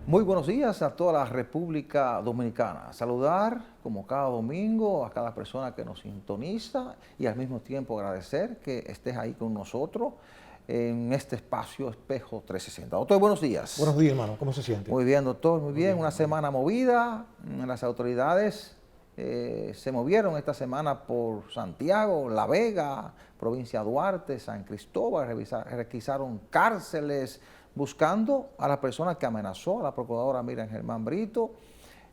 Muy buenos días a toda la República Dominicana. Saludar, como cada domingo, a cada persona que nos sintoniza y al mismo tiempo agradecer que estés ahí con nosotros en este espacio Espejo 360. Doctor, buenos días. Buenos días, hermano. ¿Cómo se siente? Muy bien, doctor, muy bien. Una semana movida. Las autoridades se movieron esta semana por Santiago, La Vega, provincia Duarte, San Cristóbal, requisaron cárceles, buscando a la persona que amenazó a la procuradora Miriam Germán Brito.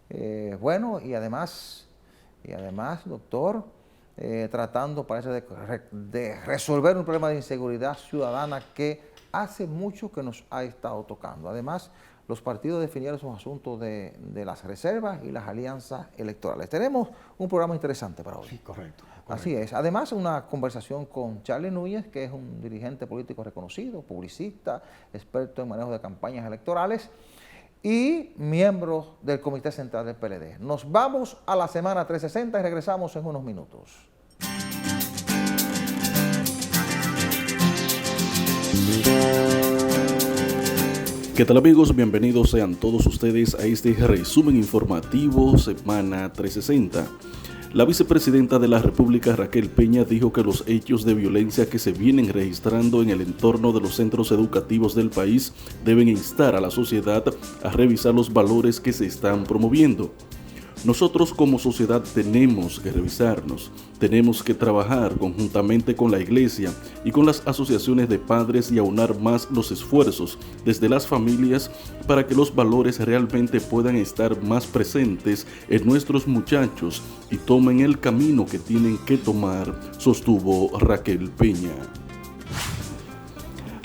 Y además, doctor, tratando, parece, de resolver un problema de inseguridad ciudadana que hace mucho que nos ha estado tocando. Además, los partidos definieron esos asuntos de las reservas y las alianzas electorales. Tenemos un programa interesante para hoy. Sí, correcto. Así es. Además, una conversación con Charlie Núñez, que es un dirigente político reconocido, publicista, experto en manejo de campañas electorales y miembro del Comité Central del PLD. Nos vamos a la semana 360 y regresamos en unos minutos. ¿Qué tal, amigos? Bienvenidos sean todos ustedes a este resumen informativo Semana 360. La vicepresidenta de la República, Raquel Peña, dijo que los hechos de violencia que se vienen registrando en el entorno de los centros educativos del país deben instar a la sociedad a revisar los valores que se están promoviendo. Nosotros como sociedad tenemos que revisarnos, tenemos que trabajar conjuntamente con la Iglesia y con las asociaciones de padres y aunar más los esfuerzos desde las familias para que los valores realmente puedan estar más presentes en nuestros muchachos y tomen el camino que tienen que tomar, sostuvo Raquel Peña.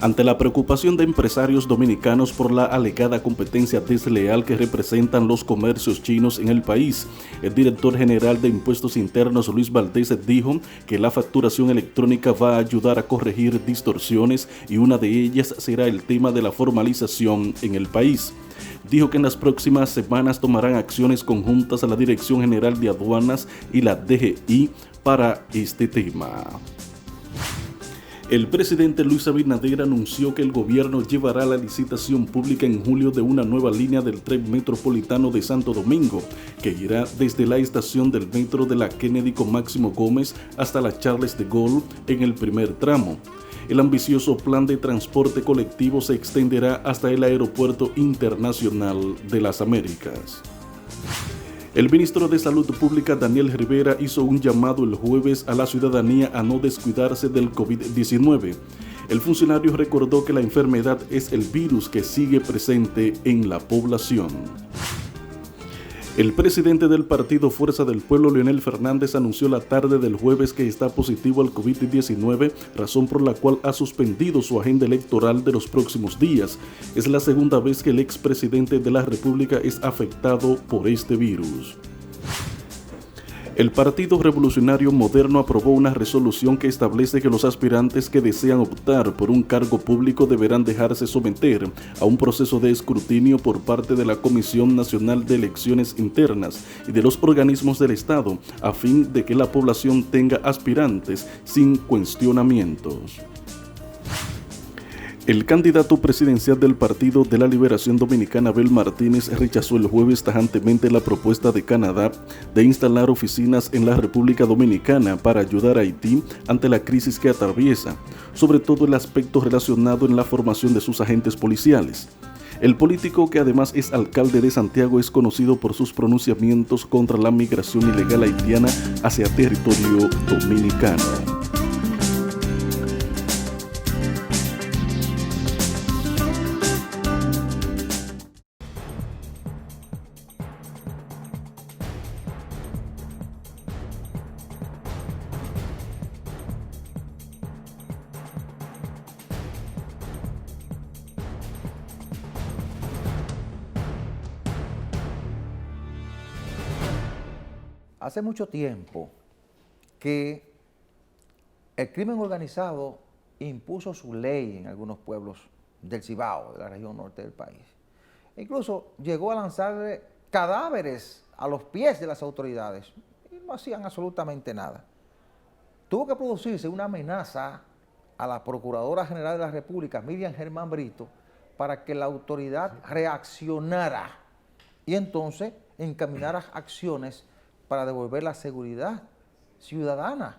Ante la preocupación de empresarios dominicanos por la alegada competencia desleal que representan los comercios chinos en el país, el director general de Impuestos Internos, Luis Valdés, dijo que la facturación electrónica va a ayudar a corregir distorsiones y una de ellas será el tema de la formalización en el país. Dijo que en las próximas semanas tomarán acciones conjuntas a la Dirección General de Aduanas y la DGI para este tema. El presidente Luis Abinader anunció que el gobierno llevará la licitación pública en julio de una nueva línea del tren metropolitano de Santo Domingo, que irá desde la estación del metro de la Kennedy con Máximo Gómez hasta la Charles de Gaulle en el primer tramo. El ambicioso plan de transporte colectivo se extenderá hasta el Aeropuerto Internacional de las Américas. El ministro de Salud Pública, Daniel Rivera, hizo un llamado el jueves a la ciudadanía a no descuidarse del COVID-19. El funcionario recordó que la enfermedad es el virus que sigue presente en la población. El presidente del partido Fuerza del Pueblo, Leonel Fernández, anunció la tarde del jueves que está positivo al COVID-19, razón por la cual ha suspendido su agenda electoral de los próximos días. Es la segunda vez que el expresidente de la República es afectado por este virus. El Partido Revolucionario Moderno aprobó una resolución que establece que los aspirantes que desean optar por un cargo público deberán dejarse someter a un proceso de escrutinio por parte de la Comisión Nacional de Elecciones Internas y de los organismos del Estado, a fin de que la población tenga aspirantes sin cuestionamientos. El candidato presidencial del Partido de la Liberación Dominicana, Abel Martínez, rechazó el jueves tajantemente la propuesta de Canadá de instalar oficinas en la República Dominicana para ayudar a Haití ante la crisis que atraviesa, sobre todo el aspecto relacionado en la formación de sus agentes policiales. El político, que además es alcalde de Santiago, es conocido por sus pronunciamientos contra la migración ilegal haitiana hacia territorio dominicano. Hace mucho tiempo que el crimen organizado impuso su ley en algunos pueblos del Cibao, de la región norte del país. E incluso llegó a lanzarle cadáveres a los pies de las autoridades y no hacían absolutamente nada. Tuvo que producirse una amenaza a la Procuradora General de la República, Miriam Germán Brito, para que la autoridad reaccionara y entonces encaminara acciones para devolver la seguridad ciudadana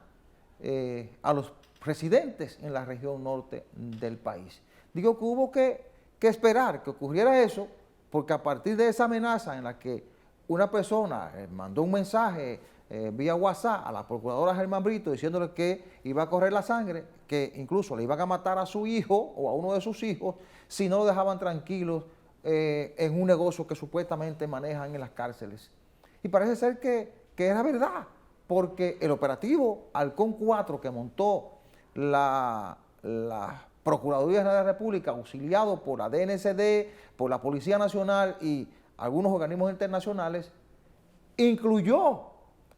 a los residentes en la región norte del país. Digo que hubo que esperar que ocurriera eso, porque a partir de esa amenaza en la que una persona mandó un mensaje vía WhatsApp a la procuradora Germán Brito diciéndole que iba a correr la sangre, que incluso le iban a matar a su hijo o a uno de sus hijos si no lo dejaban tranquilos en un negocio que supuestamente manejan en las cárceles. Y parece ser que era verdad, porque el operativo Halcón 4 que montó la Procuraduría General de la República, auxiliado por la DNCD, por la Policía Nacional y algunos organismos internacionales, incluyó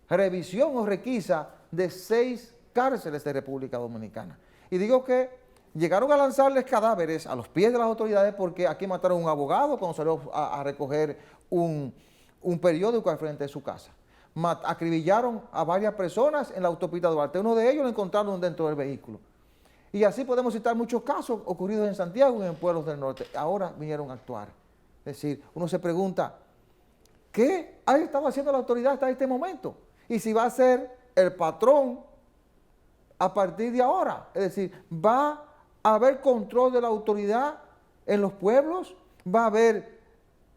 revisión o requisa de 6 cárceles de República Dominicana. Y digo que llegaron a lanzarles cadáveres a los pies de las autoridades porque aquí mataron a un abogado cuando salió a recoger un periódico al frente de su casa. Acribillaron a varias personas en la autopista Duarte. Uno de ellos lo encontraron dentro del vehículo. Y así podemos citar muchos casos ocurridos en Santiago y en pueblos del norte. Ahora vinieron a actuar. Es decir, uno se pregunta, ¿qué ha estado haciendo la autoridad hasta este momento? Y si va a ser el patrón a partir de ahora. Es decir, ¿va a haber control de la autoridad en los pueblos? ¿Va a haber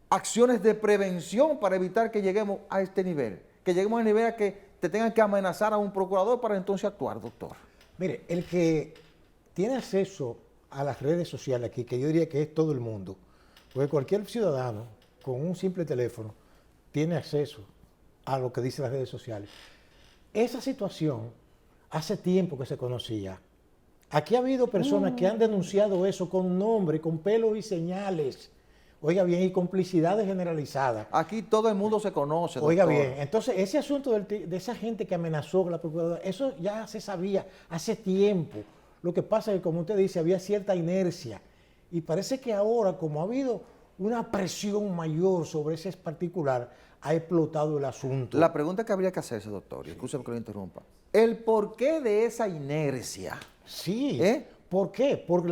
acciones de prevención para evitar que lleguemos a este nivel? Que lleguemos al nivel a que te tengan que amenazar a un procurador para entonces actuar, doctor. Mire, el que tiene acceso a las redes sociales aquí, que yo diría que es todo el mundo, porque cualquier ciudadano con un simple teléfono tiene acceso a lo que dicen las redes sociales. Esa situación hace tiempo que se conocía. Aquí ha habido personas que han denunciado eso con nombre, con pelos y señales. Oiga bien, y complicidades generalizadas. Aquí todo el mundo se conoce, doctor. Oiga bien, entonces ese asunto de esa gente que amenazó con la procuradora, eso ya se sabía hace tiempo. Lo que pasa es que, como usted dice, había cierta inercia. Y parece que ahora, como ha habido una presión mayor sobre ese particular, ha explotado el asunto. La pregunta que habría que hacerse, doctor, y escúcheme que lo interrumpa, el porqué de esa inercia. Sí, ¿por qué? Por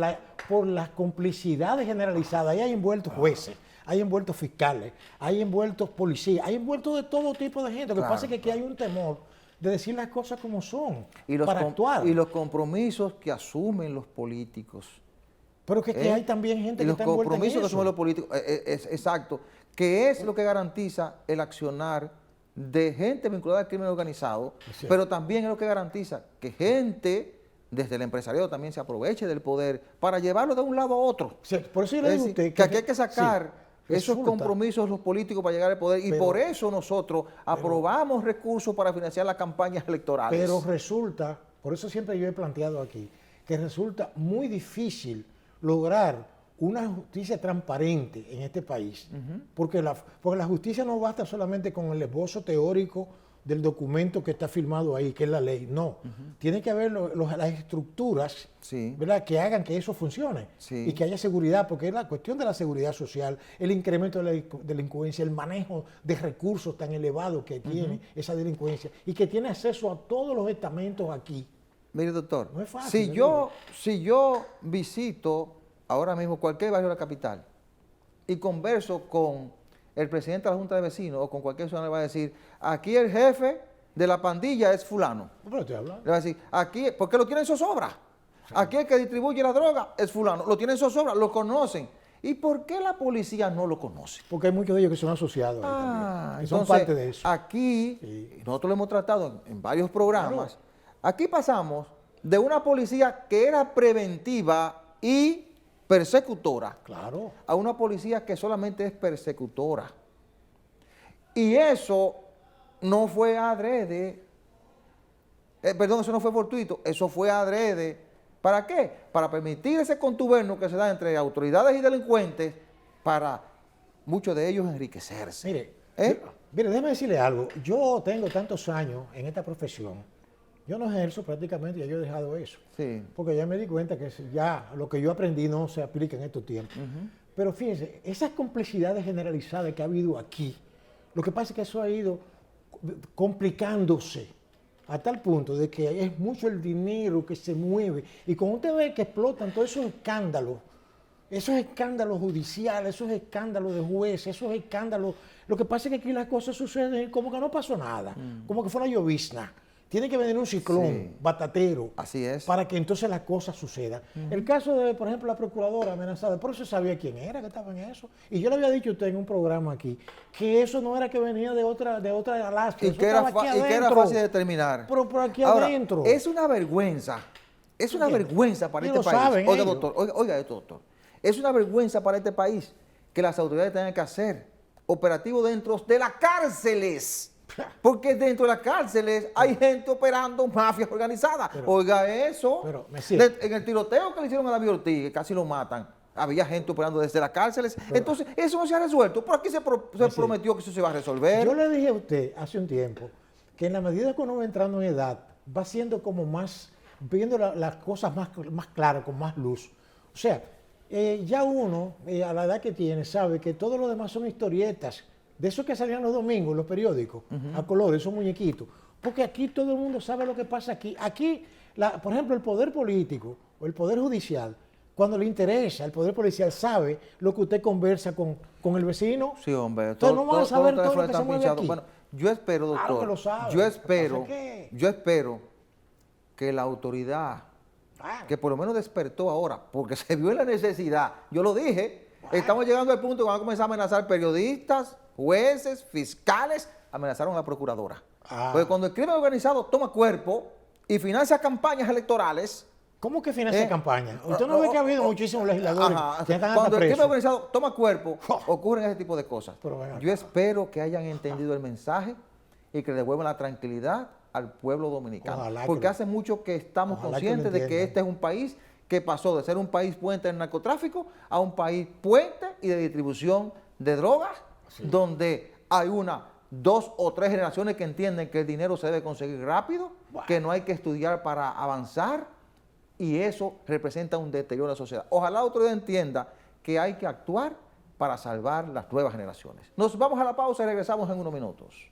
las complicidades generalizadas. Ahí hay envueltos jueces, hay envueltos fiscales, hay envueltos policías, hay envueltos de todo tipo de gente. Lo que pasa es que aquí hay un temor de decir las cosas como son, para actuar. Y los compromisos que asumen los políticos. Pero que hay también gente que está envuelta en eso. Y los compromisos que asumen los políticos, exacto, que es lo que garantiza el accionar de gente vinculada al crimen organizado, pero también es lo que garantiza que gente desde el empresariado también se aproveche del poder para llevarlo de un lado a otro. Sí, por eso yo le digo a usted que aquí hay que sacar esos compromisos los políticos para llegar al poder, y por eso nosotros aprobamos recursos para financiar las campañas electorales. Pero resulta, por eso siempre yo he planteado aquí, que resulta muy difícil lograr una justicia transparente en este país, porque la justicia no basta solamente con el esbozo teórico del documento que está firmado ahí, que es la ley. No, tiene que haber las estructuras, ¿verdad?, que hagan que eso funcione y que haya seguridad, porque es la cuestión de la seguridad social, el incremento de la delincuencia, el manejo de recursos tan elevado que tiene esa delincuencia y que tiene acceso a todos los estamentos aquí. Mire, doctor, no es fácil, si yo visito ahora mismo cualquier barrio de la capital y converso con el presidente de la Junta de Vecinos o con cualquier ciudadano, le va a decir, aquí el jefe de la pandilla es fulano. ¿Pero estoy hablando? Le va a decir, aquí, porque lo tienen en zozobra. Sí. Aquí el que distribuye la droga es fulano. Lo tienen en zozobra, lo conocen. ¿Y por qué la policía no lo conoce? Porque hay muchos de ellos que son asociados también, y son parte de eso. Aquí, nosotros lo hemos tratado en varios programas, aquí pasamos de una policía que era preventiva y persecutora, a una policía que solamente es persecutora. Y eso no fue adrede, eso no fue fortuito, eso fue adrede. ¿Para qué? Para permitir ese contubernio que se da entre autoridades y delincuentes, para muchos de ellos enriquecerse. Mire, déjeme decirle algo. Yo tengo tantos años en esta profesión. Yo no ejerzo prácticamente, ya yo he dejado eso. Porque ya me di cuenta que ya lo que yo aprendí no se aplica en estos tiempos. Pero fíjense, esas complicidades generalizadas que ha habido aquí, lo que pasa es que eso ha ido complicándose a tal punto de que es mucho el dinero que se mueve. Y cuando usted ve que explotan todos esos escándalos esos escándalos judiciales, esos escándalos de jueces, esos escándalos. Lo que pasa es que aquí las cosas suceden como que no pasó nada, como que fue una llovizna. Tiene que venir un ciclón batatero. Así es. Para que entonces las cosas sucedan. El caso de, por ejemplo, la procuradora amenazada, por eso sabía quién era que estaba en eso. Y yo le había dicho a usted en un programa aquí que eso no era que venía de otra Alaska. Y que era fácil de determinar. Pero por aquí Ahora, adentro. es una vergüenza. Es una vergüenza para este país. Saben Oiga, ellos. doctor, oiga esto, doctor. Es una vergüenza para este país que las autoridades tengan que hacer operativos dentro de las cárceles. Porque dentro de las cárceles hay gente operando mafias organizadas. Oiga eso. Pero, en el tiroteo que le hicieron a David Ortiz, que casi lo matan, había gente operando desde las cárceles. Entonces, eso no se ha resuelto. Por aquí se prometió que eso se va a resolver. Yo le dije a usted hace un tiempo que en la medida que uno va entrando en edad, va siendo como más, viendo las cosas más claras, con más luz. O sea, ya uno, a la edad que tiene, sabe que todo lo demás son historietas. De esos que salían los domingos en los periódicos, a colores, esos muñequitos. Porque aquí todo el mundo sabe lo que pasa aquí. Aquí, por ejemplo, el poder político o el poder judicial, cuando le interesa, el poder policial sabe lo que usted conversa con el vecino. Sí, hombre. Entonces no van a saber todo lo que se mueve aquí. Bueno, yo espero, doctor. Claro que lo sabe. Yo espero que la autoridad, que por lo menos despertó ahora, porque se vio en la necesidad, yo lo dije, estamos llegando al punto que van a comenzar a amenazar periodistas, jueces, fiscales, amenazaron a la procuradora. Porque cuando el crimen organizado toma cuerpo y financia campañas electorales. ¿Cómo que financia campañas? ¿Usted no ve que ha habido muchísimos legisladores que están cuando el crimen presos? organizado toma cuerpo, ocurren ese tipo de cosas. Yo espero que hayan entendido el mensaje y que le devuelvan la tranquilidad al pueblo dominicano. Porque hace mucho que estamos conscientes de que este es un país que pasó de ser un país puente del narcotráfico a un país puente y de distribución de drogas, donde hay 2 o 3 generaciones que entienden que el dinero se debe conseguir rápido, que no hay que estudiar para avanzar, y eso representa un deterioro de la sociedad. Ojalá la autoridad entienda que hay que actuar para salvar las nuevas generaciones. Nos vamos a la pausa y regresamos en unos minutos.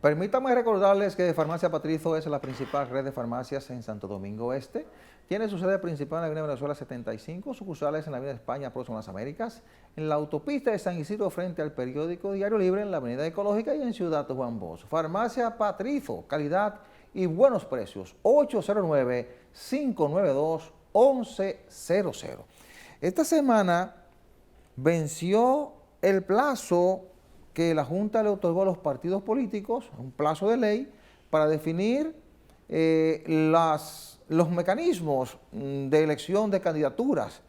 Permítanme recordarles que Farmacia Patrizo es la principal red de farmacias en Santo Domingo Este. Tiene su sede principal en la Avenida Venezuela 75, sucursales en la Avenida España, próximo a las Américas, en la autopista de San Isidro frente al periódico Diario Libre, en la Avenida Ecológica y en Ciudad Juan Bosch. Farmacia Patrizo, calidad y buenos precios. 809-592-1100. Esta semana venció el plazo que la Junta le otorgó a los partidos políticos, un plazo de ley, para definir los mecanismos de elección de candidaturas.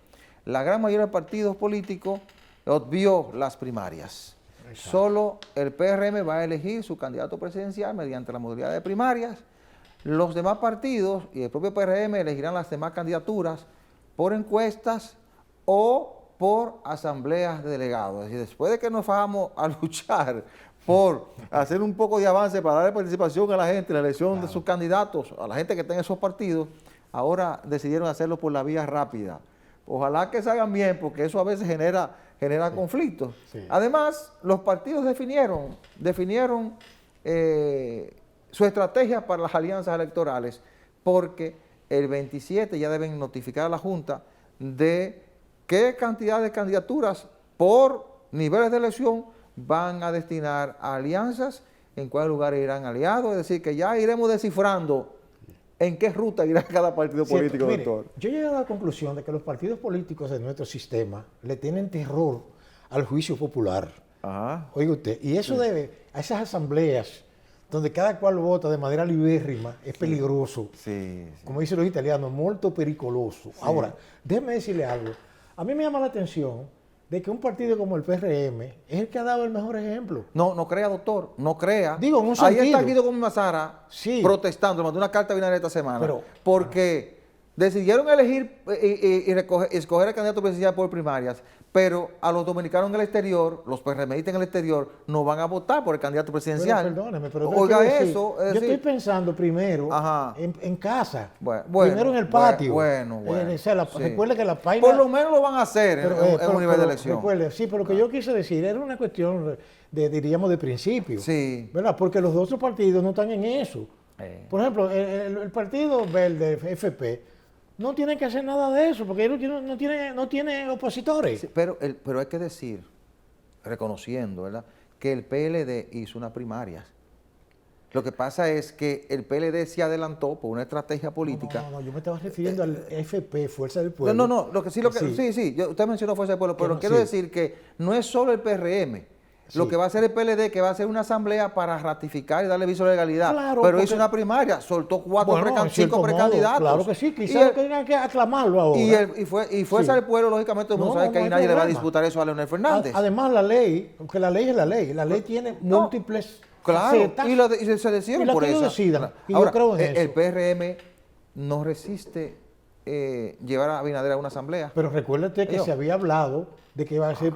La gran mayoría de partidos políticos obvió las primarias. Exacto. Solo el PRM va a elegir su candidato presidencial mediante la modalidad de primarias. Los demás partidos y el propio PRM elegirán las demás candidaturas por encuestas o por asambleas de delegados. Es decir, después de que nos fajamos a luchar por hacer un poco de avance para darle participación a la gente en la elección de sus candidatos, a la gente que está en esos partidos, ahora decidieron hacerlo por la vía rápida. Ojalá que se hagan bien, porque eso a veces genera conflictos. Sí. Además, los partidos definieron su estrategia para las alianzas electorales, porque el 27 ya deben notificar a la Junta de qué cantidad de candidaturas por niveles de elección van a destinar a alianzas, en cuál lugar irán aliados, es decir, que ya iremos descifrando en qué ruta irá cada partido político, mire, doctor. Yo llegué a la conclusión de que los partidos políticos de nuestro sistema le tienen terror al juicio popular. Ajá. Oiga usted, y eso debe a esas asambleas donde cada cual vota de manera libérrima, es peligroso. Sí. Como dicen los italianos, molto pericoloso. Sí. Ahora, déjeme decirle algo. A mí me llama la atención de que un partido como el PRM es el que ha dado el mejor ejemplo. No crea, doctor, no crea. Digo, en un Ahí sentido. está Guido Gómez Mazara Sí. protestando, mandó una carta a Abinader esta semana, Pero- porque decidieron elegir y escoger al candidato presidencial por primarias, pero a los dominicanos en el exterior, los PRMistas en el exterior, no van a votar por el candidato presidencial. Perdóneme, pero Oiga quiero decir, eso, es yo decir, estoy pensando primero Ajá. en casa, Bueno, primero en el patio. bueno. O sea, Sí. recuerde que la página... Por lo menos lo van a hacer en un nivel de elección. Recuerde, sí, pero lo que yo quise decir era una cuestión, diríamos, de principio. Sí. ¿Verdad? Porque los otros partidos no están en eso. Por ejemplo, el Partido Verde, FP, no tiene que hacer nada de eso, porque ellos no tiene opositores. Sí, pero hay que decir, reconociendo, ¿verdad?, que el PLD hizo unas primarias. Lo que pasa es que el PLD se adelantó por una estrategia política. No, yo me estaba refiriendo al FP, Fuerza del Pueblo. No, sí, usted mencionó Fuerza del Pueblo, pero quiero decir que no es solo el PRM. Lo Sí. que va a hacer el PLD, que va a hacer una asamblea para ratificar y darle viso de legalidad. Claro, pero porque- hizo una primaria, soltó En cierto cinco modo, precandidatos. Claro que sí, Y quizás el- tengan que aclamarlo ahora. y Fuerza Sí. del Pueblo, lógicamente, todo el mundo No, sabe que no ahí hay nadie le va a problema. disputar eso a Leonel Fernández. Además, la ley, porque la ley es la ley tiene múltiples Claro, facetas. y se decidieron Y la por que ellos esa. decidan. Y yo Ahora, creo en el eso. PRM no resiste llevar a Abinader a una asamblea. Pero recuérdate que Yo. se había hablado de que iba a ser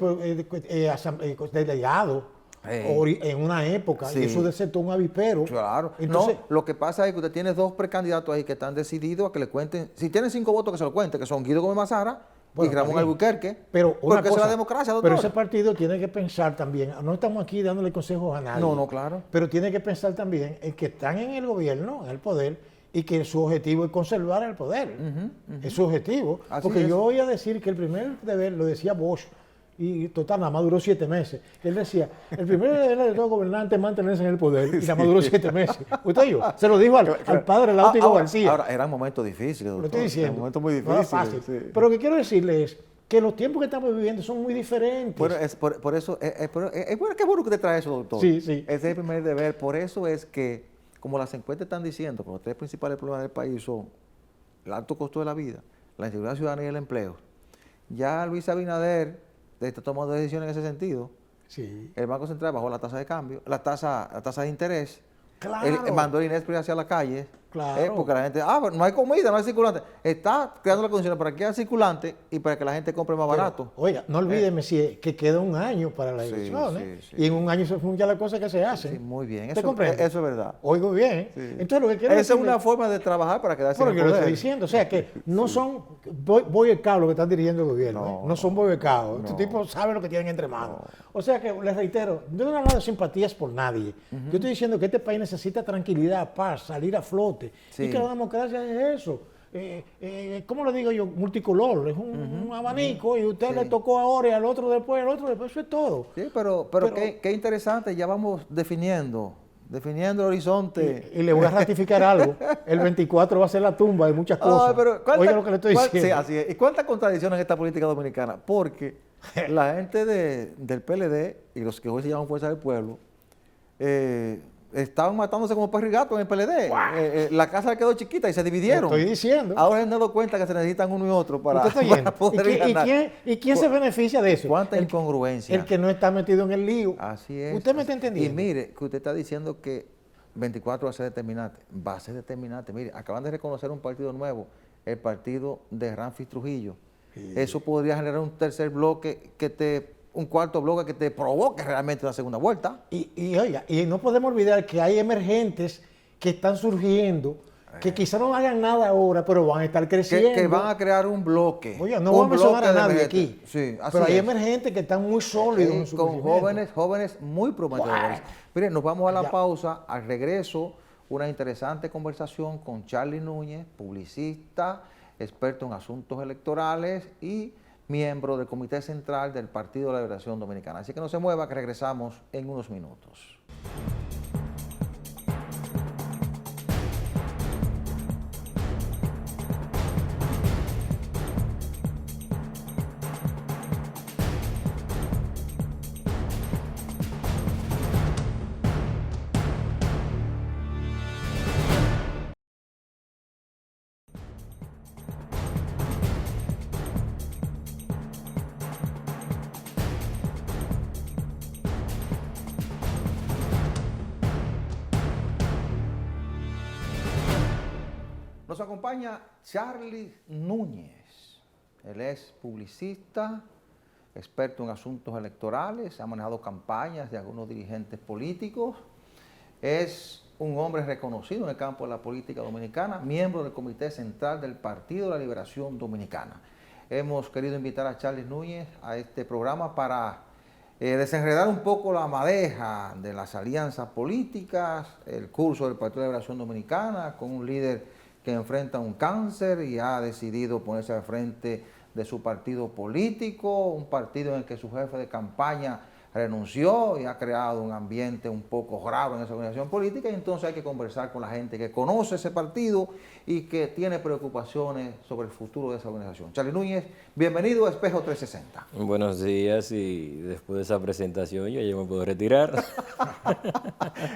delegado en una época, Sí. y eso desató un avispero. Claro. Entonces, no, lo que pasa es que usted tiene dos precandidatos ahí que están decididos a que le cuenten. Si tienen 5 votos, que se lo cuenten, que son Guido Gómez Mazara Bueno, y Ramón está bien. Albuquerque. pero una porque esa es cosa, la democracia, doctor. pero ese partido tiene que pensar también, no estamos aquí dándole consejos a nadie. No, claro. Pero tiene que pensar también en que están en el gobierno, en el poder, y que su objetivo es conservar el poder. Es su objetivo. Así Porque es. yo oía decir que el primer deber, lo decía Bosch, y total, nada más duró 7 meses. Él decía, el primer deber de todo gobernante es mantenerse en el poder, y nada más duró 7 meses. ¿Usted yo? Se lo dijo al padre Láutigo García. Ahora, eran momentos difíciles, doctor. Lo estoy diciendo. Eran momentos muy No es difíciles. fácil. sí. Pero lo que quiero decirle es que los tiempos que estamos viviendo son muy diferentes. Bueno, por eso, bueno, qué bueno que usted trae eso, doctor. Sí, sí. Ese es el primer deber. Por eso es que, como las encuestas están diciendo, que los 3 principales problemas del país son el alto costo de la vida, la inseguridad ciudadana y el empleo, ya Luis Abinader está tomando decisiones en ese sentido. Sí. El Banco Central bajó la tasa de cambio, la tasa de interés. Claro. Él mandó el INESPRI hacia la calle. Claro. Porque la gente, pero no hay comida, no hay circulante. Está creando las condiciones para que haya circulante y para que la gente compre más barato. Oiga, no olvídeme que queda un año para las Sí, elecciones. sí. Y en un año se fue ya la cosa que se hace. Sí, muy bien. ¿Usted Eso, comprende? eso es verdad. Oigo bien. Sí. Entonces lo que quiero Esa es decirle- una forma de trabajar para quedarse en Porque el lo poder. estoy diciendo. O sea, que no son boy los que están dirigiendo el gobierno. No son boy Estos tipos saben lo que tienen entre manos. O sea que, les reitero, yo no hablo de simpatías por nadie. Yo estoy diciendo que este país necesita tranquilidad, paz, salir a flote. Sí. Y que la democracia es eso. ¿Cómo lo digo yo? Multicolor. Es un abanico y usted le tocó ahora y al otro después, eso es todo. Sí, pero qué interesante, ya vamos definiendo el horizonte. Y le voy a ratificar algo. El 24 va a ser la tumba de muchas cosas. Oiga lo que le estoy diciendo. Sí, así es. ¿Y cuántas contradicciones en esta política dominicana? Porque la gente del PLD y los que hoy se llaman Fuerza del Pueblo estaban matándose como perro y gato en el PLD. La casa le quedó chiquita y se dividieron. Estoy diciendo. Ahora se han dado cuenta que se necesitan uno y otro para, ¿Usted está para oyendo? poder ganar. ¿Y quién se beneficia de eso? ¿Cuánta El- incongruencia? El que no está metido en el lío. Así es. ¿Usted me está entendiendo? Y mire, que usted está diciendo que 24 va a ser determinante. Va a ser determinante. Mire, acaban de reconocer un partido nuevo, el partido de Ramfis Trujillo. Eso podría generar un tercer bloque un cuarto bloque que te provoque realmente una segunda vuelta. Y oiga, y no podemos olvidar que hay emergentes que están surgiendo, que quizás no hagan nada ahora, pero van a estar creciendo. Que van a crear un bloque. Oiga, no un voy a mencionar a bloque de nadie emergentes. aquí, Sí, así pero hay es. emergentes que están muy sólidos en su Con crecimiento. jóvenes muy prometedores. Mire, nos vamos a la Ya. pausa. Al regreso, una interesante conversación con Charlie Núñez, publicista, experto en asuntos electorales y miembro del Comité Central del Partido de la Liberación Dominicana. Así que no se mueva, que regresamos en unos minutos. Nos acompaña Charly Núñez. Él es publicista, experto en asuntos electorales, ha manejado campañas de algunos dirigentes políticos, es un hombre reconocido en el campo de la política dominicana, miembro del Comité Central del Partido de la Liberación Dominicana. Hemos querido invitar a Charly Núñez a este programa para desenredar un poco la madeja de las alianzas políticas, el curso del Partido de la Liberación Dominicana, con un líder que enfrenta un cáncer y ha decidido ponerse al frente de su partido político, un partido en el que su jefe de campaña renunció y ha creado un ambiente un poco raro en esa organización política, y entonces hay que conversar con la gente que conoce ese partido y que tiene preocupaciones sobre el futuro de esa organización. Charly Núñez, bienvenido a Espejo 360. Buenos días, y después de esa presentación yo ya me puedo retirar.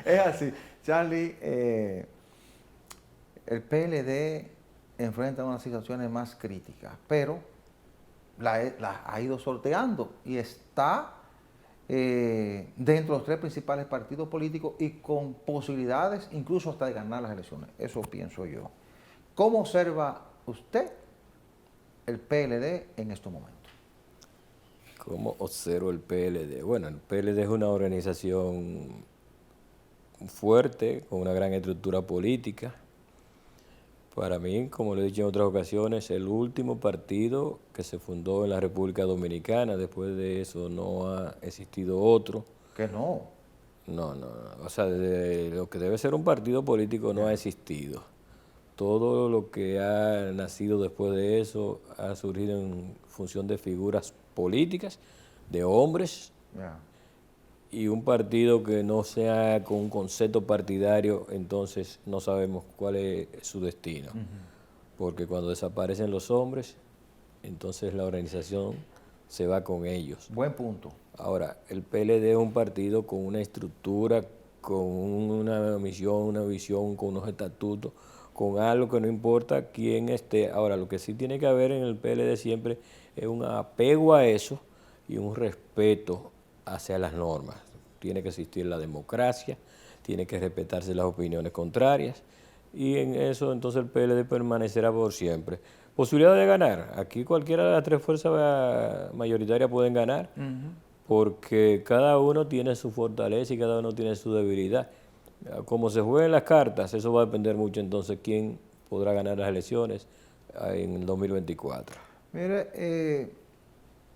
Es así, Charly, el PLD enfrenta unas situaciones más críticas, pero la ha ido sorteando y está dentro de los tres principales partidos políticos y con posibilidades incluso hasta de ganar las elecciones. Eso pienso yo. ¿Cómo observa usted el PLD en estos momentos? ¿Cómo observo el PLD? Bueno, el PLD es una organización fuerte, con una gran estructura política. Para mí, como lo he dicho en otras ocasiones, el último partido que se fundó en la República Dominicana. Después de eso no ha existido otro. Que no. No. O sea, de lo que debe ser un partido político no ha existido. Todo lo que ha nacido después de eso ha surgido en función de figuras políticas, de hombres, y un partido que no sea con un concepto partidario, entonces no sabemos cuál es su destino. Porque cuando desaparecen los hombres, entonces la organización se va con ellos. Buen punto. Ahora, el PLD es un partido con una estructura, con una misión, una visión, con unos estatutos, con algo que no importa quién esté. Ahora, lo que sí tiene que haber en el PLD siempre es un apego a eso y un respeto hacia las normas. Tiene que existir la democracia, tiene que respetarse las opiniones contrarias, y en eso entonces el PLD permanecerá por siempre. Posibilidad de ganar. Aquí cualquiera de las tres fuerzas mayoritarias pueden ganar, porque cada uno tiene su fortaleza y cada uno tiene su debilidad. Como se jueguen las cartas, eso va a depender mucho entonces quién podrá ganar las elecciones en el 2024. Mire,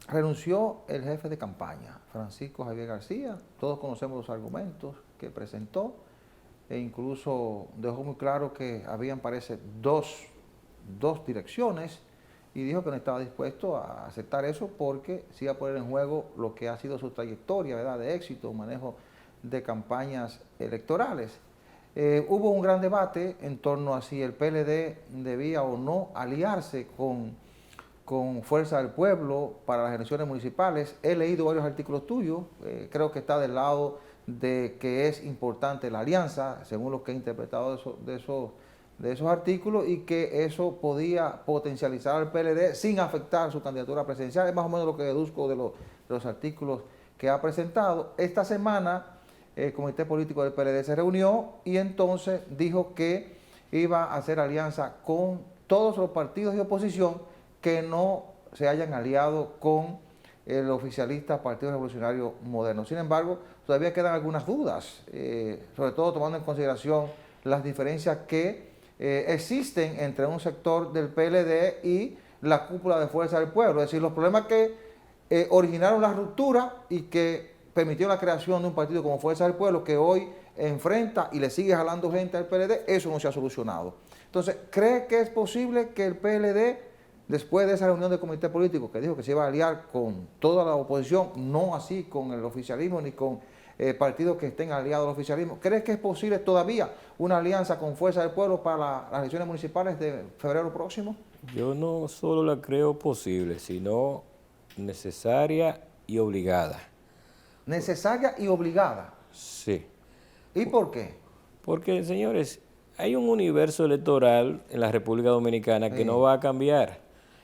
renunció el jefe de campaña, Francisco Javier García. Todos conocemos los argumentos que presentó e incluso dejó muy claro que habían, parece, dos direcciones, y dijo que no estaba dispuesto a aceptar eso porque se iba a poner en juego lo que ha sido su trayectoria, ¿verdad?, de éxito, manejo de campañas electorales. Hubo un gran debate en torno a si el PLD debía o no aliarse con Fuerza del Pueblo para las elecciones municipales. He leído varios artículos tuyos, creo que está del lado de que es importante la alianza, según lo que he interpretado de esos artículos, y que eso podía potencializar al PLD sin afectar su candidatura presidencial. Es más o menos lo que deduzco de los artículos que ha presentado. Esta semana el Comité Político del PLD se reunió y entonces dijo que iba a hacer alianza con todos los partidos de oposición que no se hayan aliado con el oficialista Partido Revolucionario Moderno. Sin embargo, todavía quedan algunas dudas, sobre todo tomando en consideración las diferencias que existen entre un sector del PLD y la cúpula de Fuerza del Pueblo. Es decir, los problemas que originaron la ruptura y que permitió la creación de un partido como Fuerza del Pueblo, que hoy enfrenta y le sigue jalando gente al PLD, eso no se ha solucionado. Entonces, ¿cree que es posible que el PLD, después de esa reunión del comité político que dijo que se iba a aliar con toda la oposición, no así con el oficialismo ni con partidos que estén aliados al oficialismo, ¿cree que es posible todavía una alianza con Fuerza del Pueblo para las elecciones municipales de febrero próximo? Yo no solo la creo posible, sino necesaria y obligada. Necesaria y obligada. Sí. ¿Y por qué? Porque, señores, hay un universo electoral en la República Dominicana que no va a cambiar,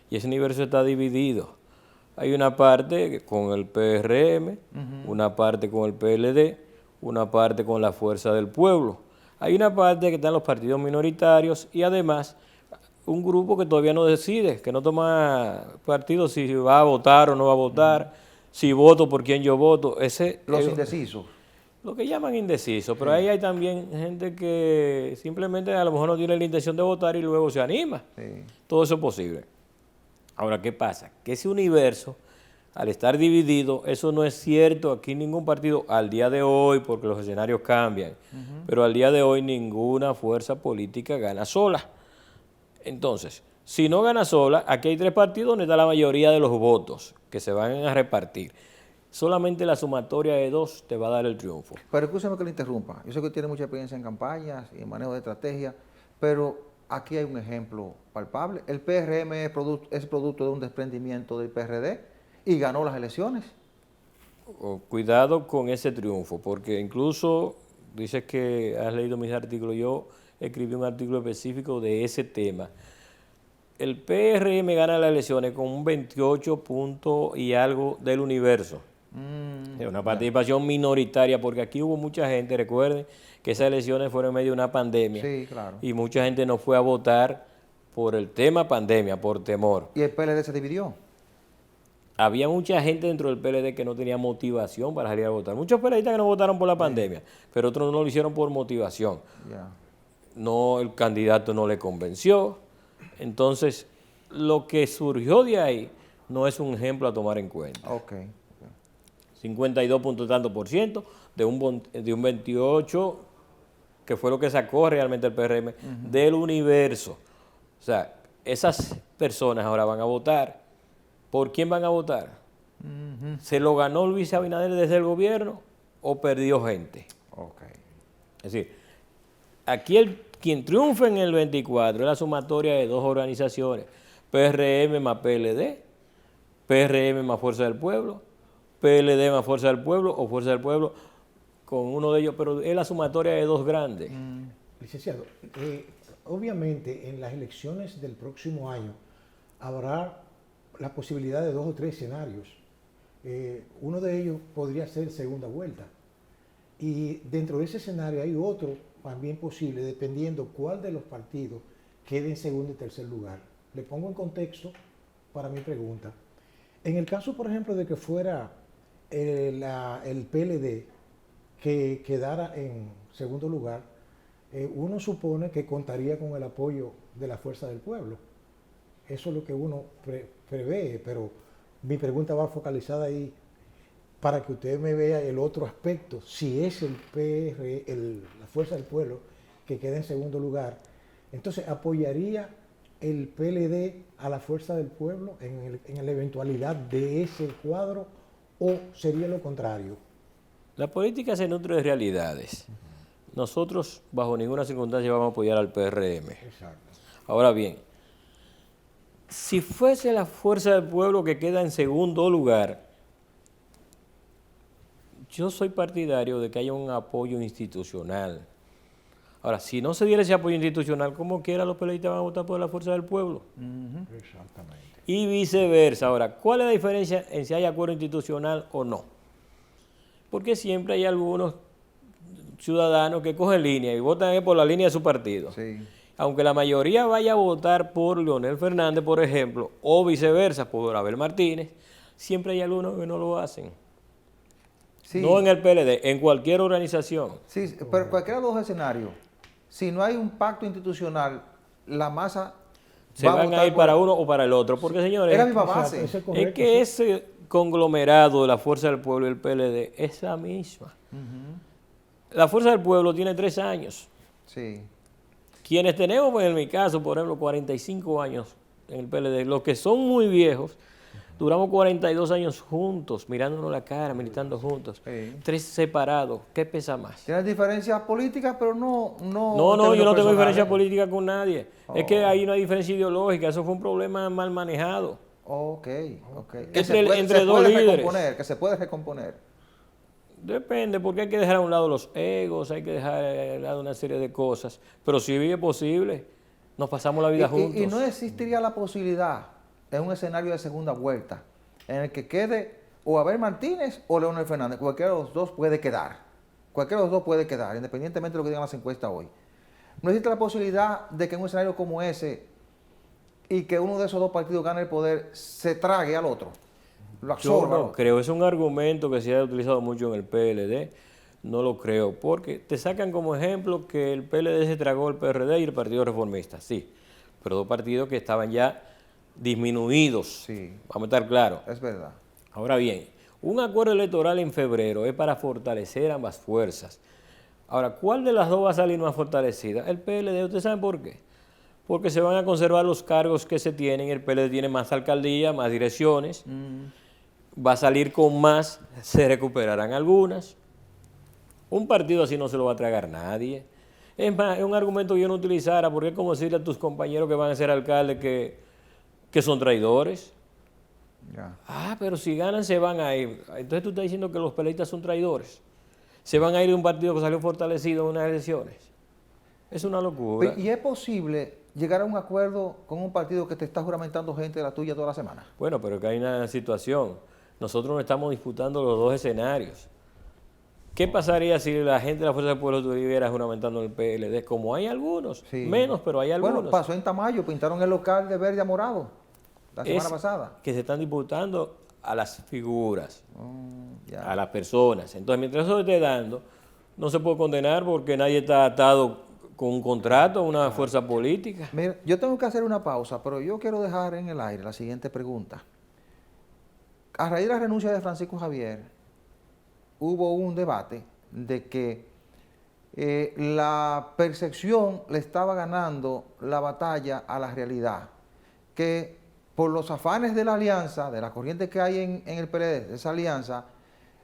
y ese universo está dividido. Hay una parte con el PRM, una parte con el PLD, una parte con la Fuerza del Pueblo. Hay una parte que están los partidos minoritarios, y además un grupo que todavía no decide, que no toma partido si va a votar o no va a votar, si voto por quién yo voto. Los indecisos. Lo que llaman indecisos, pero ahí hay también gente que simplemente a lo mejor no tiene la intención de votar y luego se anima. Sí. Todo eso es posible. Ahora, ¿qué pasa? Que ese universo, al estar dividido, eso no es cierto. Aquí ningún partido, al día de hoy, porque los escenarios cambian, pero al día de hoy ninguna fuerza política gana sola. Entonces, si no gana sola, aquí hay 3 partidos donde está la mayoría de los votos que se van a repartir. Solamente la sumatoria de 2 te va a dar el triunfo. Pero escúchame que le interrumpa. Yo sé que tiene mucha experiencia en campañas y en manejo de estrategia, pero aquí hay un ejemplo palpable. El PRM es producto de un desprendimiento del PRD y ganó las elecciones. Cuidado con ese triunfo, porque incluso dices que has leído mis artículos. Yo escribí un artículo específico de ese tema. El PRM gana las elecciones con un 28 puntos y algo del universo. Es una participación minoritaria, porque aquí hubo mucha gente, recuerden que esas elecciones fueron en medio de una pandemia. Sí, claro. Y mucha gente no fue a votar por el tema pandemia, por temor. Y el PLD se dividió. Había mucha gente dentro del PLD que no tenía motivación para salir a votar. Muchos PLDistas que no votaron por la pandemia, pero otros no lo hicieron por motivación. Ya. No, el candidato no le convenció. Entonces, lo que surgió de ahí no es un ejemplo a tomar en cuenta. Ok. 52 puntos tanto por ciento de un 28, que fue lo que sacó realmente el PRM, del universo. O sea, esas personas ahora van a votar. ¿Por quién van a votar? ¿Se lo ganó Luis Abinader desde el gobierno o perdió gente? Ok. Es decir, aquí quien triunfa en el 24 es la sumatoria de 2 organizaciones, PRM más PLD, PRM más Fuerza del Pueblo, PLD más Fuerza del Pueblo o Fuerza del Pueblo con uno de ellos, pero es la sumatoria de 2 grandes. Licenciado, obviamente en las elecciones del próximo año habrá la posibilidad de 2 o 3 escenarios. Uno de ellos podría ser segunda vuelta. Y dentro de ese escenario hay otro también posible, dependiendo cuál de los partidos quede en segundo y tercer lugar. Le pongo en contexto para mi pregunta. En el caso, por ejemplo, de que fuera el PLD que quedara en segundo lugar, uno supone que contaría con el apoyo de la Fuerza del Pueblo. Eso es lo que uno prevé, pero mi pregunta va focalizada ahí para que usted me vea el otro aspecto. Si es la Fuerza del Pueblo que queda en segundo lugar, entonces ¿apoyaría el PLD a la Fuerza del Pueblo en la eventualidad de ese cuadro o sería lo contrario? La política se nutre de realidades. Nosotros bajo ninguna circunstancia vamos a apoyar al PRM. Exacto. Ahora bien, si fuese la Fuerza del Pueblo que queda en segundo lugar, yo soy partidario de que haya un apoyo institucional. Ahora, si no se diera ese apoyo institucional, como quiera los PLDistas van a votar por la Fuerza del Pueblo. Exactamente. Y viceversa. Ahora, ¿cuál es la diferencia en si hay acuerdo institucional o no? Porque siempre hay algunos ciudadanos que cogen línea y votan por la línea de su partido. Sí. Aunque la mayoría vaya a votar por Leonel Fernández, por ejemplo, o viceversa, por Abel Martínez, siempre hay algunos que no lo hacen. Sí. No en el PLD, en cualquier organización. Sí, pero cualquiera de los escenarios, si no hay un pacto institucional, la masa Se va van votar a ir por- para uno o para el otro. Porque, señores, Es la misma Exacto, base. eso es es correcto, que sí. ese conglomerado de la Fuerza del Pueblo y el PLD es la misma. La Fuerza del Pueblo tiene 3 años. Sí. Quienes tenemos, en mi caso, por ejemplo, 45 años en el PLD, los que son muy viejos, duramos 42 años juntos, mirándonos la cara, militando juntos. Sí. 3 separados. ¿Qué pesa más? Tienes diferencias políticas, pero no... No, en yo no términos tengo personales. diferencia política con nadie. Es que Oh. hay una diferencia ideológica. Eso fue un problema mal manejado. Ok. Que Entre- se puede, entre se dos puede líderes. recomponer, que se puede recomponer. Depende, porque hay que dejar a un lado los egos, hay que dejar a un lado una serie de cosas. Pero si es posible, nos pasamos la vida juntos. Y no existiría la posibilidad en un escenario de segunda vuelta en el que quede o Abel Martínez o Leonel Fernández. Cualquiera de los dos puede quedar. Cualquiera de los dos puede quedar, independientemente de lo que digan las encuestas hoy. No existe la posibilidad de que en un escenario como ese y que uno de esos dos partidos gane el poder, se trague al otro, lo Yo absorba. no creo, es un argumento que se ha utilizado mucho en el PLD, no lo creo, porque te sacan como ejemplo que el PLD se tragó el PRD y el Partido Reformista, sí, pero dos partidos que estaban ya disminuidos, Sí. vamos a estar claros. Es verdad. Ahora bien, un acuerdo electoral en febrero es para fortalecer ambas fuerzas. Ahora, ¿cuál de las dos va a salir más fortalecida? El PLD, ¿ustedes saben por qué? Porque se van a conservar los cargos que se tienen, el PLD tiene más alcaldías, más direcciones, va a salir con más, se recuperarán algunas. Un partido así no se lo va a tragar nadie. Es más, es un argumento que yo no utilizara, porque es como decirle a tus compañeros que van a ser alcaldes que son traidores. Ya. Ah, pero si ganan se van a ir. Entonces tú estás diciendo que los peleistas son traidores. Se van a ir de un partido que salió fortalecido en unas elecciones. Es una locura. ¿Y es posible llegar a un acuerdo con un partido que te está juramentando gente de la tuya toda la semana? Bueno, pero que hay una situación. Nosotros no estamos disputando los dos escenarios. ¿Qué pasaría si la gente de la Fuerza del Pueblo estuviera juramentando el PLD? Como hay algunos, Sí. menos, pero hay algunos. Bueno, pasó en Tamayo, pintaron el local de verde a morado la semana pasada. Que se están disputando a las figuras, Ya. a las personas. Entonces, mientras eso esté dando, no se puede condenar porque nadie está atado con un contrato, una fuerza política. Mira, yo tengo que hacer una pausa, pero yo quiero dejar en el aire la siguiente pregunta. A raíz de la renuncia de Francisco Javier, hubo un debate de que la percepción le estaba ganando la batalla a la realidad, que por los afanes de la alianza, de la corriente que hay en el PLD, de esa alianza,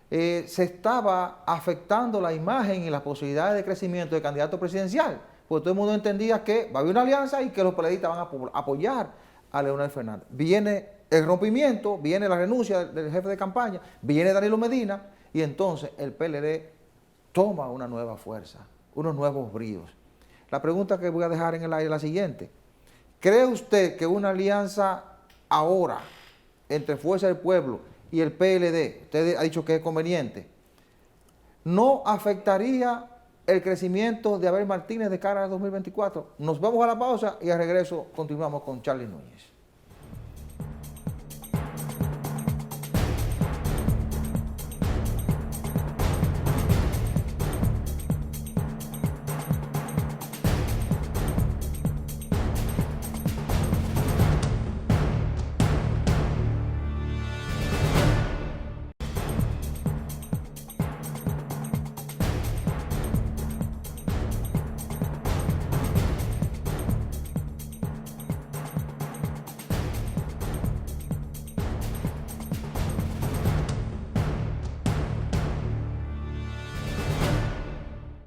se estaba afectando la imagen y las posibilidades de crecimiento del candidato presidencial, porque todo el mundo entendía que va a haber una alianza y que los PLDistas van a apoyar a Leonel Fernández. Viene el rompimiento, viene la renuncia del jefe de campaña, viene Danilo Medina, y entonces el PLD toma una nueva fuerza, unos nuevos bríos. La pregunta que voy a dejar en el aire es la siguiente. ¿Cree usted que una alianza ahora entre Fuerza del Pueblo y el PLD, usted ha dicho que es conveniente, no afectaría el crecimiento de Abel Martínez de cara al 2024? Nos vamos a la pausa y al regreso continuamos con Charlie Núñez.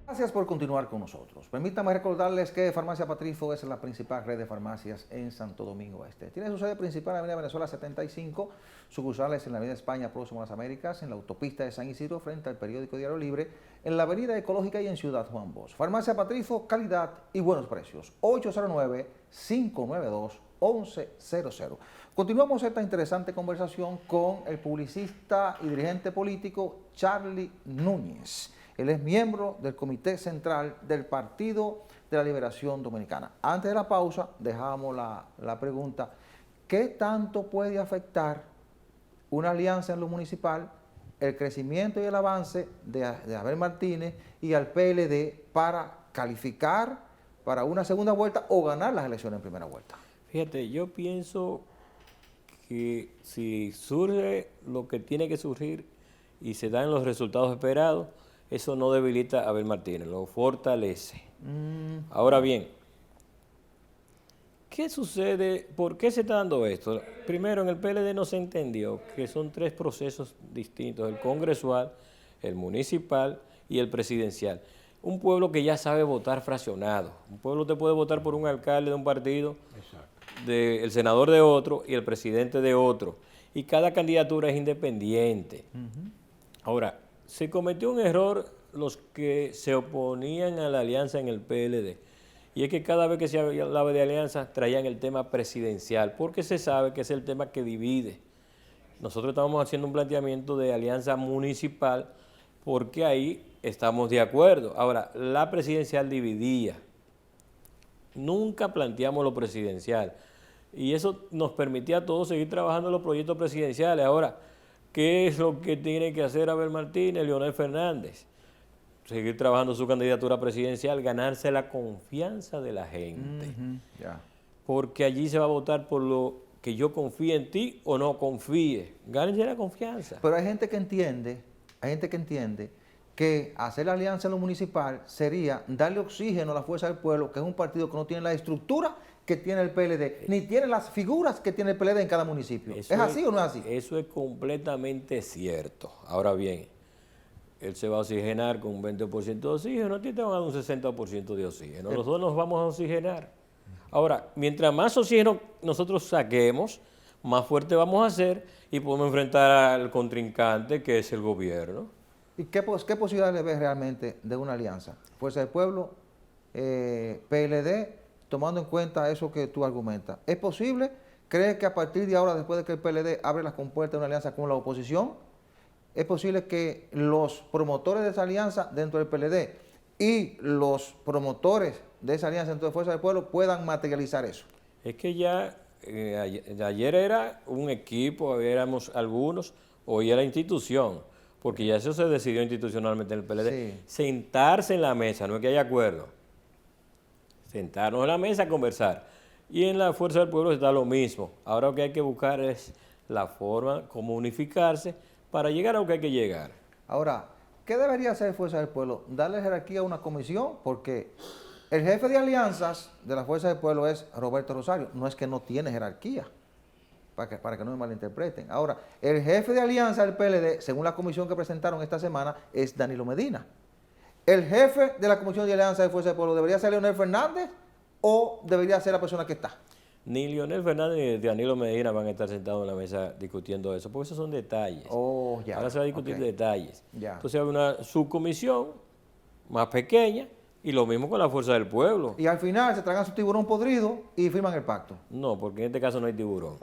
Gracias por continuar con nosotros. Permítanme recordarles que Farmacia Patrifo es la principal red de farmacias en Santo Domingo Este. Tiene su sede principal en la Avenida Venezuela 75, sucursales en la Avenida España, próximo a las Américas, en la autopista de San Isidro, frente al periódico Diario Libre, en la Avenida Ecológica y en Ciudad Juan Bosch. Farmacia Patrifo, calidad y buenos precios. 809-592-1100. Continuamos esta interesante conversación con el publicista y dirigente político Charlie Núñez. Él es miembro del Comité Central del Partido de la Liberación Dominicana. Antes de la pausa, dejamos la pregunta, ¿qué tanto puede afectar una alianza en lo municipal, el crecimiento y el avance de Abel Martínez y al PLD para calificar para una segunda vuelta o ganar las elecciones en primera vuelta? Fíjate, yo pienso que si surge lo que tiene que surgir y se dan los resultados esperados, eso no debilita a Abel Martínez, lo fortalece. Ahora bien, ¿qué sucede? ¿Por qué se está dando esto? Primero, en el PLD no se entendió que son tres procesos distintos, el congresual, el municipal y el presidencial. Un pueblo que ya sabe votar fraccionado. Un pueblo te puede votar por un alcalde de un partido, el senador de otro y el presidente de otro. Y cada candidatura es independiente. Ahora, se cometió un error los que se oponían a la alianza en el PLD, y es que cada vez que se hablaba de alianza traían el tema presidencial, porque se sabe que es el tema que divide. Nosotros estamos haciendo un planteamiento de alianza municipal porque ahí estamos de acuerdo. Ahora, la presidencial dividía. Nunca planteamos lo presidencial. Y eso nos permitía a todos seguir trabajando en los proyectos presidenciales. Ahora, ¿qué es lo que tiene que hacer Abel Martínez, Leonel Fernández? Seguir trabajando su candidatura presidencial, ganarse la confianza de la gente. Ya. Porque allí se va a votar por lo que yo confíe en ti o no confíe. Gánense la confianza. Pero hay gente que entiende que hacer la alianza en lo municipal sería darle oxígeno a la Fuerza del Pueblo, que es un partido que no tiene la estructura que tiene el PLD, ni tiene las figuras que tiene el PLD en cada municipio. ¿Es así o no es así? Eso es completamente cierto. Ahora bien, él se va a oxigenar con un 20% de oxígeno, a ti te van a dar un 60% de oxígeno. Nosotros nos vamos a oxigenar. Ahora, mientras más oxígeno nosotros saquemos, más fuerte vamos a ser y podemos enfrentar al contrincante que es el gobierno. ¿Y qué posibilidades le ves realmente de una alianza? Fuerza del Pueblo, PLD, tomando en cuenta eso que tú argumentas. ¿Es posible? ¿Crees que a partir de ahora, después de que el PLD abre las compuertas de una alianza con la oposición, es posible que los promotores de esa alianza dentro del PLD y los promotores de esa alianza dentro de Fuerza del Pueblo puedan materializar eso? Es que ya ayer era un equipo, éramos algunos, hoy era institución, porque ya eso se decidió institucionalmente en el PLD. Sí. Sentarse en la mesa, no es que haya acuerdo. Sentarnos en la mesa a conversar. Y en la Fuerza del Pueblo está lo mismo. Ahora lo que hay que buscar es la forma, cómo unificarse para llegar a lo que hay que llegar. Ahora, ¿qué debería hacer Fuerza del Pueblo? ¿Darle jerarquía a una comisión? Porque el jefe de alianzas de la Fuerza del Pueblo es Roberto Rosario. No es que no tiene jerarquía, para que no me malinterpreten. Ahora, el jefe de alianza del PLD, según la comisión que presentaron esta semana, es Danilo Medina. ¿El jefe de la comisión de alianza de Fuerza del Pueblo debería ser Leonel Fernández o debería ser la persona que está? Ni Leonel Fernández ni Danilo Medina van a estar sentados en la mesa discutiendo eso, porque esos son detalles. Oh, ya. Ahora se va a discutir detalles. Ya. Entonces hay una subcomisión más pequeña y lo mismo con la Fuerza del Pueblo. Y al final se tragan su tiburón podrido y firman el pacto. No, porque en este caso no hay tiburón.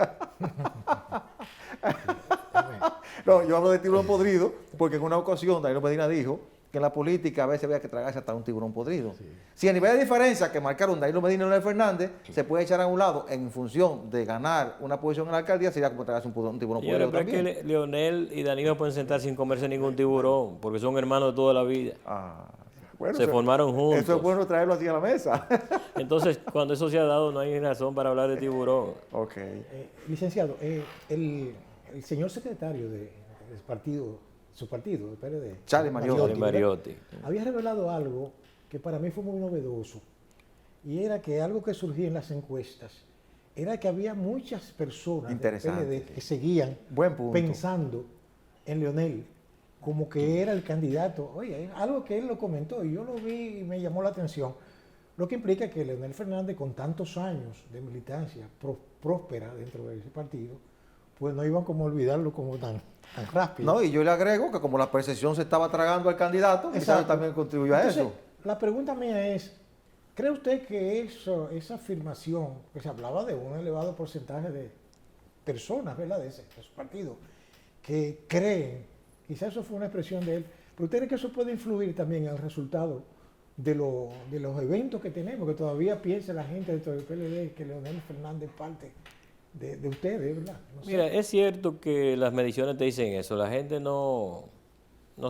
No, yo hablo de tiburón podrido porque en una ocasión Danilo Medina dijo que en la política a veces había que tragarse hasta un tiburón podrido. Sí. Si a nivel de diferencia que marcaron Danilo Medina y Leonel Fernández se puede echar a un lado en función de ganar una posición en la alcaldía, sería como tragarse un tiburón podrido Pero también. es que Leonel y Danilo pueden sentar sin comerse ningún tiburón, porque son hermanos de toda la vida. Bueno, se formaron juntos. Eso es bueno traerlo así a la mesa. Entonces, cuando eso se ha dado, no hay razón para hablar de tiburón. Ok. Licenciado, el señor secretario del partido, su partido, el PLD, Charlie Mariotti, había revelado algo que para mí fue muy novedoso, y era que algo que surgía en las encuestas era que había muchas personas del PLD que seguían pensando en Leonel como que era el candidato. Oye, algo que él lo comentó y yo lo vi y me llamó la atención, lo que implica que Leonel Fernández, con tantos años de militancia próspera dentro de ese partido, pues no iban como a olvidarlo como tan rápido. No, y yo le agrego que como la percepción se estaba tragando al candidato, quizás también contribuyó a eso. La pregunta mía es, ¿cree usted que esa afirmación, que se hablaba de un elevado porcentaje de personas, ¿verdad?, de su partido, que creen, quizás eso fue una expresión de él, pero usted cree que eso puede influir también en el resultado de los eventos que tenemos, que todavía piensa la gente dentro del PLD que Leonel Fernández parte de ustedes, ¿verdad? No sé. Mira, es cierto que las mediciones te dicen eso, la gente no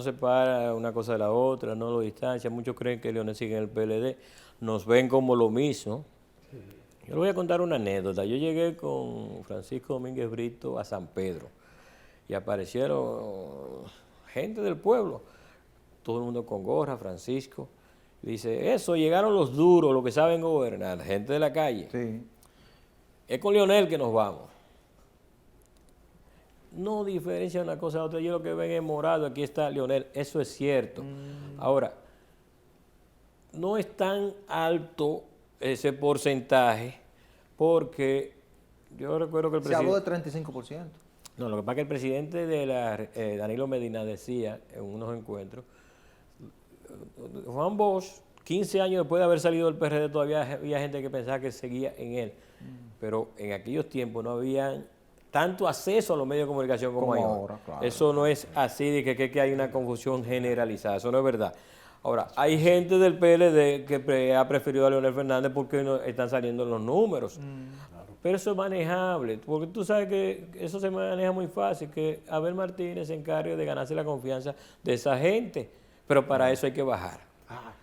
separa una cosa de la otra, no lo distancia, muchos creen que Leonel sigue en el PLD, nos ven como lo mismo. Sí. Yo le voy a contar una anécdota. Yo llegué con Francisco Domínguez Brito a San Pedro y aparecieron gente del pueblo, todo el mundo con gorra, Francisco. Dice, eso, llegaron los duros, los que saben gobernar, gente de la calle. Sí. Es con Leonel que nos vamos. No diferencia una cosa de otra. Yo lo que ven es morado, aquí está Leonel. Eso es cierto. Ahora, no es tan alto ese porcentaje porque yo recuerdo que el presidente... Se habló de 35%. No, lo que pasa es que el presidente de Danilo Medina decía en unos encuentros, Juan Bosch, 15 años después de haber salido del PRD, todavía había gente que pensaba que seguía en él. Pero en aquellos tiempos no había tanto acceso a los medios de comunicación como hay ahora. Claro. Eso no es así de que hay una confusión generalizada, eso no es verdad. Ahora, hay gente del PLD que ha preferido a Leonel Fernández porque no están saliendo los números. Pero eso es manejable, porque tú sabes que eso se maneja muy fácil, que Abel Martínez se encargue de ganarse la confianza de esa gente, pero para eso hay que bajar.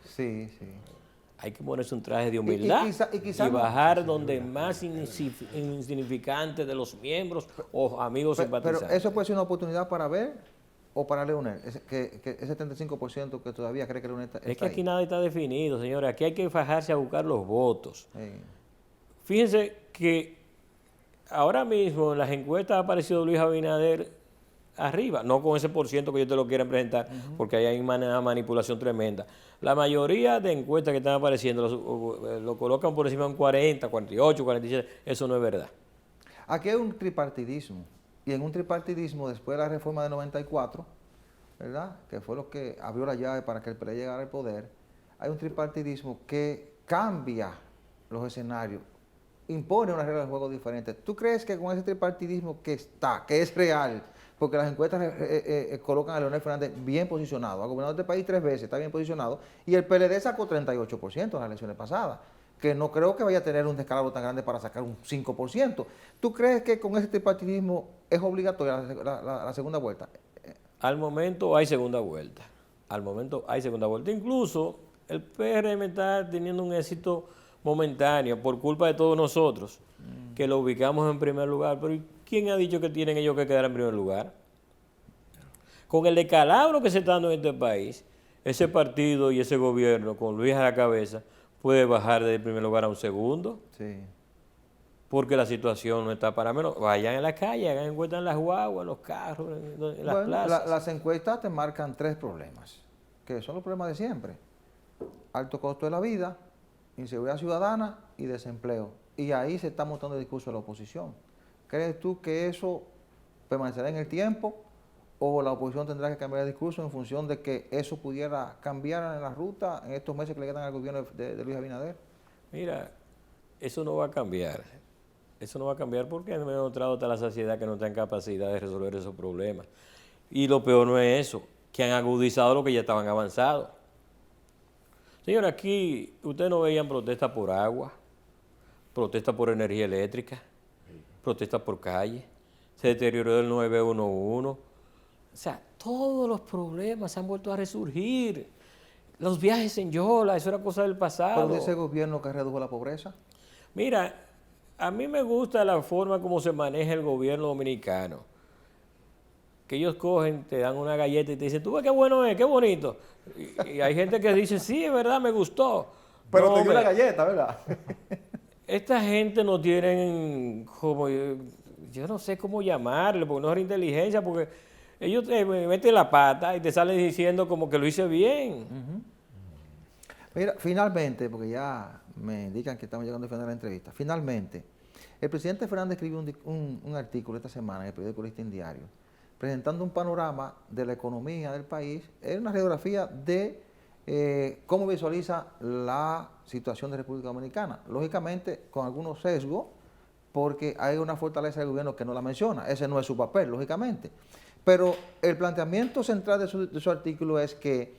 Sí, sí. Hay que ponerse un traje de humildad y bajar donde más insignificante de los miembros o amigos simpatizantes. Pero eso puede ser una oportunidad para ver o para Leonel, ese 75% que todavía cree que Leonel está Es que aquí ahí. nada está definido, señores. Aquí hay que fajarse a buscar los votos. Sí. Fíjense que ahora mismo en las encuestas ha aparecido Luis Abinader arriba, no con ese por ciento que yo te lo quiero presentar, porque ahí hay una manipulación tremenda. La mayoría de encuestas que están apareciendo lo colocan por encima de un 40, 48, 47, eso no es verdad. Aquí hay un tripartidismo, y en un tripartidismo, después de la reforma de 94, ¿verdad?, que fue lo que abrió la llave para que el PLD llegara al poder, hay un tripartidismo que cambia los escenarios, impone una regla de juego diferente. ¿Tú crees que con ese tripartidismo que es real, porque las encuestas colocan a Leonel Fernández bien posicionado, ha gobernado este país 3 veces, está bien posicionado, y el PLD sacó 38% en las elecciones pasadas, que no creo que vaya a tener un descalabro tan grande para sacar un 5%. ¿Tú crees que con ese tripartidismo es obligatoria la segunda vuelta? Al momento hay segunda vuelta. Al momento hay segunda vuelta. Incluso el PRM está teniendo un éxito momentáneo por culpa de todos nosotros, que lo ubicamos en primer lugar. Pero ¿quién ha dicho que tienen ellos que quedar en primer lugar? Con el descalabro que se está dando en este país, ese partido y ese gobierno, con Luis a la cabeza, puede bajar del primer lugar a un segundo. Sí. Porque la situación no está para menos. Vayan en la calle, hagan encuestas en las guaguas, en los carros, en las plazas. Las encuestas te marcan 3 problemas, que son los problemas de siempre. Alto costo de la vida, inseguridad ciudadana y desempleo. Y ahí se está montando el discurso de la oposición. ¿Crees tú que eso permanecerá en el tiempo o la oposición tendrá que cambiar el discurso en función de que eso pudiera cambiar en la ruta en estos meses que le quedan al gobierno de Luis Abinader? Mira, eso no va a cambiar. Eso no va a cambiar porque hemos demostrado hasta la sociedad que no está en capacidad de resolver esos problemas. Y lo peor no es eso, que han agudizado lo que ya estaban avanzados. Señor, aquí ustedes no veían protestas por agua, protestas por energía eléctrica, protestas por calle, se deterioró el 911. O sea, todos los problemas se han vuelto a resurgir. Los viajes en Yola, eso era cosa del pasado. ¿Pero dice el gobierno que redujo la pobreza? Mira, a mí me gusta la forma como se maneja el gobierno dominicano. Que ellos cogen, te dan una galleta y te dicen, tú ves qué bueno es, qué bonito. Y hay gente que dice, sí, es verdad, me gustó. Pero no, te dio una galleta, ¿verdad? Esta gente no tienen como, yo no sé cómo llamarle, porque no es inteligencia, porque ellos te meten la pata y te salen diciendo como que lo hice bien. Mira, finalmente, porque ya me indican que estamos llegando al final de la entrevista, finalmente, el presidente Fernández escribió un artículo esta semana en el periódico Listín Diario, presentando un panorama de la economía del país, es una radiografía de cómo visualiza la situación de República Dominicana. Lógicamente, con algunos sesgos, porque hay una fortaleza del gobierno que no la menciona, ese no es su papel, lógicamente. Pero el planteamiento central de su artículo es que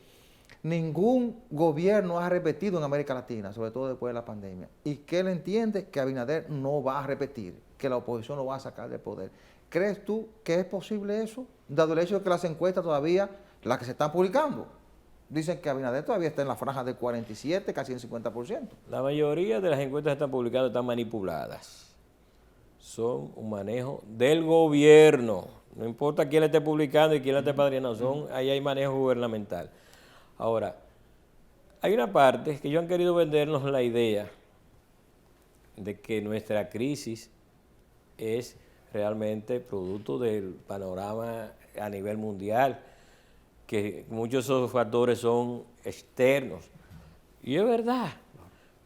ningún gobierno ha repetido en América Latina, sobre todo después de la pandemia, y que él entiende que Abinader no va a repetir, que la oposición lo va a sacar del poder. ¿Crees tú que es posible eso? Dado el hecho de que las encuestas todavía, las que se están publicando, dicen que Abinader todavía está en la franja del 47, casi en 50%. La mayoría de las encuestas que están publicadas están manipuladas. Son un manejo del gobierno. No importa quién la esté publicando y quién la esté padrinando, ahí hay manejo gubernamental. Ahora, hay una parte que ellos han querido vendernos la idea de que nuestra crisis es realmente producto del panorama a nivel mundial, que muchos de esos factores son externos. Y es verdad,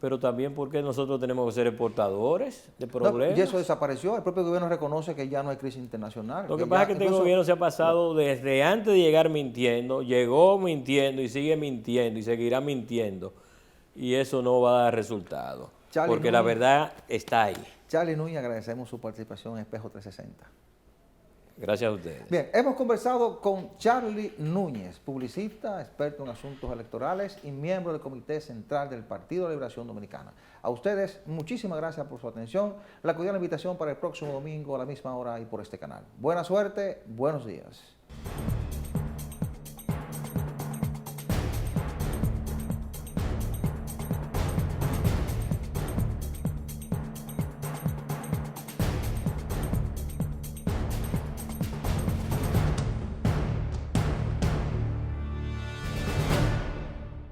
pero también porque nosotros tenemos que ser exportadores de problemas. No, y eso desapareció, el propio gobierno reconoce que ya no hay crisis internacional. Lo que pasa es que este gobierno se ha pasado desde antes de llegar mintiendo, llegó mintiendo y sigue mintiendo y seguirá mintiendo. Y eso no va a dar resultado, porque la verdad está ahí. Charlie Núñez, agradecemos su participación en Espejo 360. Gracias a ustedes. Bien, hemos conversado con Charlie Núñez, publicista, experto en asuntos electorales y miembro del Comité Central del Partido de Liberación Dominicana. A ustedes, muchísimas gracias por su atención. La cordial invitación para el próximo domingo a la misma hora y por este canal. Buena suerte, buenos días.